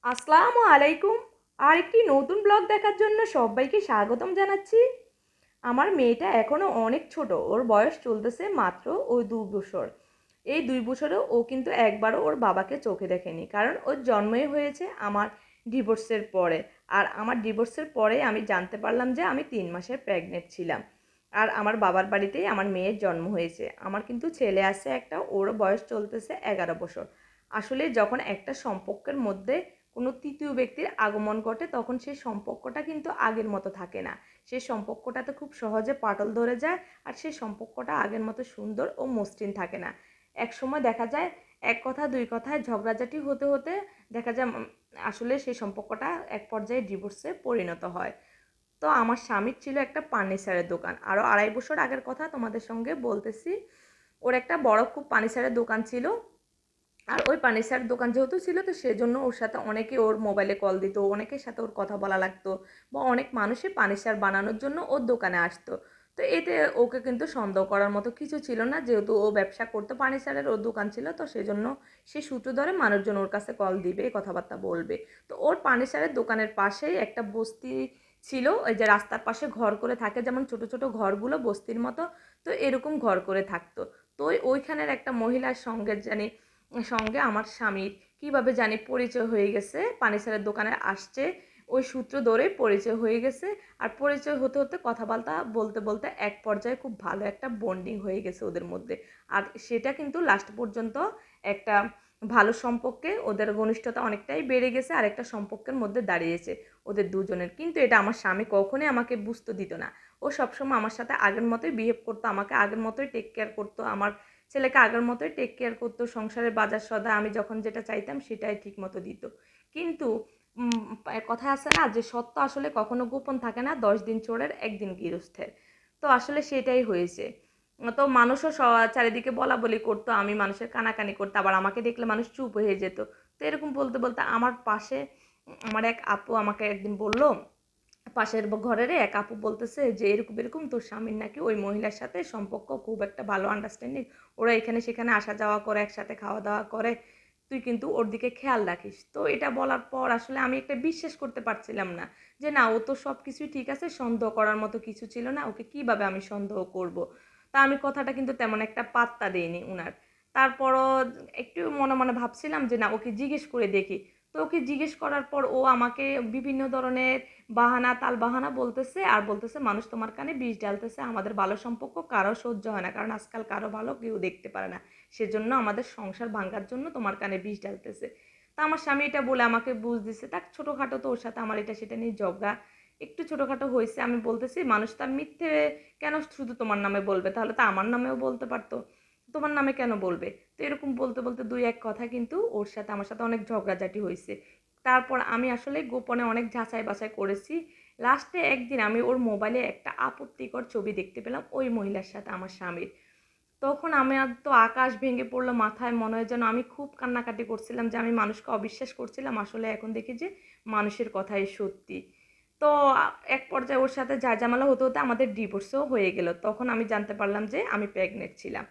আসসালামু আলাইকুম। আরেকটি নতুন ব্লগ দেখার জন্য সবাইকে স্বাগতম জানাচ্ছি। আমার মেয়েটা এখনও অনেক ছোট, ওর বয়স চলতেছে মাত্র ওই 2 বছর। এই 2 বছরেও ও কিন্তু একবারও ওর বাবাকে চোখে দেখেনি, কারণ ওর জন্মই হয়েছে আমার ডিভোর্সের পরে। আর আমার ডিভোর্সের পরে আমি জানতে পারলাম যে আমি 3 মাসের প্রেগনেন্ট ছিলাম। আর আমার বাবার বাড়িতেই আমার মেয়ের জন্ম হয়েছে। আমার কিন্তু ছেলে আছে একটা, ওর বয়স চলতেছে 11 বছর। আসলে যখন একটা সম্পর্কের মধ্যে কোনো তৃতীয় ব্যক্তির আগমন ঘটে, তখন সেই সম্পর্কটা কিন্তু আগের মতো থাকে না। সেই সম্পর্কটাতে খুব সহজে পাটল ধরে যায়, আর সেই সম্পর্কটা আগের মতো সুন্দর ও মসৃণ থাকে না। এক সময় দেখা যায় এক কথা দুই কথায় ঝগড়াঝাটি হতে হতে দেখা যায় আসলে সেই সম্পর্কটা এক পর্যায়ে ডিভোর্সে পরিণত হয়। তো আমার স্বামীর ছিল একটা ফার্নিচারের দোকান, আরও 2.5 বছর আগের কথা তোমাদের সঙ্গে বলতেছি। ওর একটা বড় খুব ফার্নিচারের দোকান ছিল। আর ওই ফার্নিচার দোকান যেহেতু ছিল, তো সেজন্য ওর সাথে অনেকে ওর মোবাইলে কল দিত, অনেকের সাথে ওর কথা বলা লাগতো, বা অনেক মানুষই ফার্নিচার বানানোর জন্য ওর দোকানে আসতো। তো এতে ওকে কিন্তু সন্দেহ করার মতো কিছু ছিল না, যেহেতু ও ব্যবসা করতো, ফার্নিচারের ওর দোকান ছিল, তো সেজন্য সে সূত্র ধরে মানুষজন ওর কাছে কল দিবে, কথাবার্তা বলবে। তো ওর ফার্নিচারের দোকানের পাশেই একটা বস্তি ছিল, ওই যে রাস্তার পাশে ঘর করে থাকে যেমন ছোট ছোট ঘরগুলো বস্তির মতো, তো এরকম ঘর করে থাকতো। তো ওইখানের একটা মহিলার সঙ্গে আমার স্বামীর কীভাবে জানি পরিচয় হয়ে গেছে, ফার্নিচারের দোকানে আসছে, ওই সূত্র ধরে পরিচয় হয়ে গেছে। আর পরিচয় হতে হতে কথাবার্তা বলতে বলতে এক পর্যায়ে খুব ভালো একটা বন্ডিং হয়ে গেছে ওদের মধ্যে। আর সেটা কিন্তু লাস্ট পর্যন্ত একটা ভালো সম্পর্কে ওদের ঘনিষ্ঠতা অনেকটাই বেড়ে গেছে, আর একটা সম্পর্কের মধ্যে দাঁড়িয়েছে ওদের দুজনের। কিন্তু এটা আমার স্বামী কখনোই আমাকে বুঝতে দিত না। ও সবসময় আমার সাথে আগের মতোই বিহেভ করতো, আমাকে আগের মতোই টেক কেয়ার করতো, আমার ছেলেকে আগের মতোই টেক কেয়ার করতো, সংসারের বাজার সদা আমি যখন যেটা চাইতাম সেটাই ঠিক মতো দিত। কিন্তু কথা আছে না যে সত্য আসলে কখনো গোপন থাকে না, 10 দিন চোরের 1 দিন গৃহস্থের। তো আসলে সেটাই হয়েছে। তো মানুষও চারিদিকে বলা বলি করতো, আমি মানুষের কানাকানি করতো, আবার আমাকে দেখলে মানুষ চুপ হয়ে যেত। তো এরকম বলতে বলতে আমার পাশে আমার এক আপু আমাকে একদিন বলল, পাশের ঘরের এক আপু বলতেছে যে এরকম এরকম তোর স্বামীর নাকি ওই মহিলার সাথে সম্পর্ক খুব একটা ভালো আন্ডারস্ট্যান্ডিং, ওরা এখানে সেখানে আসা যাওয়া করে, একসাথে খাওয়া দাওয়া করে, তুই কিন্তু ওর দিকে খেয়াল রাখিস। তো এটা বলার পর আসলে আমি একটা বিশ্বাস করতে পারছিলাম না, যে না, ও তো সব কিছুই ঠিক আছে, সন্দেহ করার মতো কিছু ছিল না, ওকে কিভাবে আমি সন্দেহ করব। তা আমি কথাটা কিন্তু তেমন একটা পাত্তা দেইনি উনার। তারপরও একটু মনে মনে ভাবছিলাম যে না, ওকে জিজ্ঞেস করে দেখি। তো ওকে জিজ্ঞেস করার পর ও আমাকে বিভিন্ন ধরনের বাহানা তাল বাহানা বলতেছে, আর বলতেছে মানুষ তোমার কানে বিষ ঢালতেছে, আমাদের ভালো সম্পর্ক কারো সহ্য হয় না, কারণ আজকাল কারো ভালো কেউ দেখতে পারে না, সেজন্য আমাদের সংসার ভাঙার জন্য তোমার কানে বিষ ঢালতেছে। তা আমার স্বামী এটা বলে আমাকে বুঝ দিচ্ছে, তাক ছোটোখাটো তো ওর সাথে আমার এটা সেটা নিয়ে ঝগড়া একটু ছোটোখাটো হয়েছে। আমি বলতেছি মানুষ তার মিথ্যে কেন শুধু তোমার নামে বলবে, তাহলে তো আমার নামেও বলতে পারতো, তোমার নামে কেন বলবে। তো এরকম বলতে বলতে দুই এক কথা কিন্তু ওর সাথে আমার সাথে অনেক ঝগড়াঝাটি হয়েছে। তারপর আমি আসলে গোপনে অনেক যাচাই বাছাই করেছি। লাস্টে একদিন আমি ওর মোবাইলে একটা আপত্তিকর ছবি দেখতে পেলাম ওই মহিলার সাথে আমার স্বামীর। তখন আমার তো আকাশ ভেঙে পড়লো মাথায়, মনে হয় যেন আমি খুব কান্নাকাটি করছিলাম, যে আমি মানুষকে অবিশ্বাস করছিলাম, আসলে এখন দেখি যে মানুষের কথাই সত্যি। তো এক পর্যায়ে ওর সাথে ঝামেলা হতে হতে আমাদের ডিভোর্সও হয়ে গেল। তখন আমি জানতে পারলাম যে আমি প্রেগনেন্ট ছিলাম।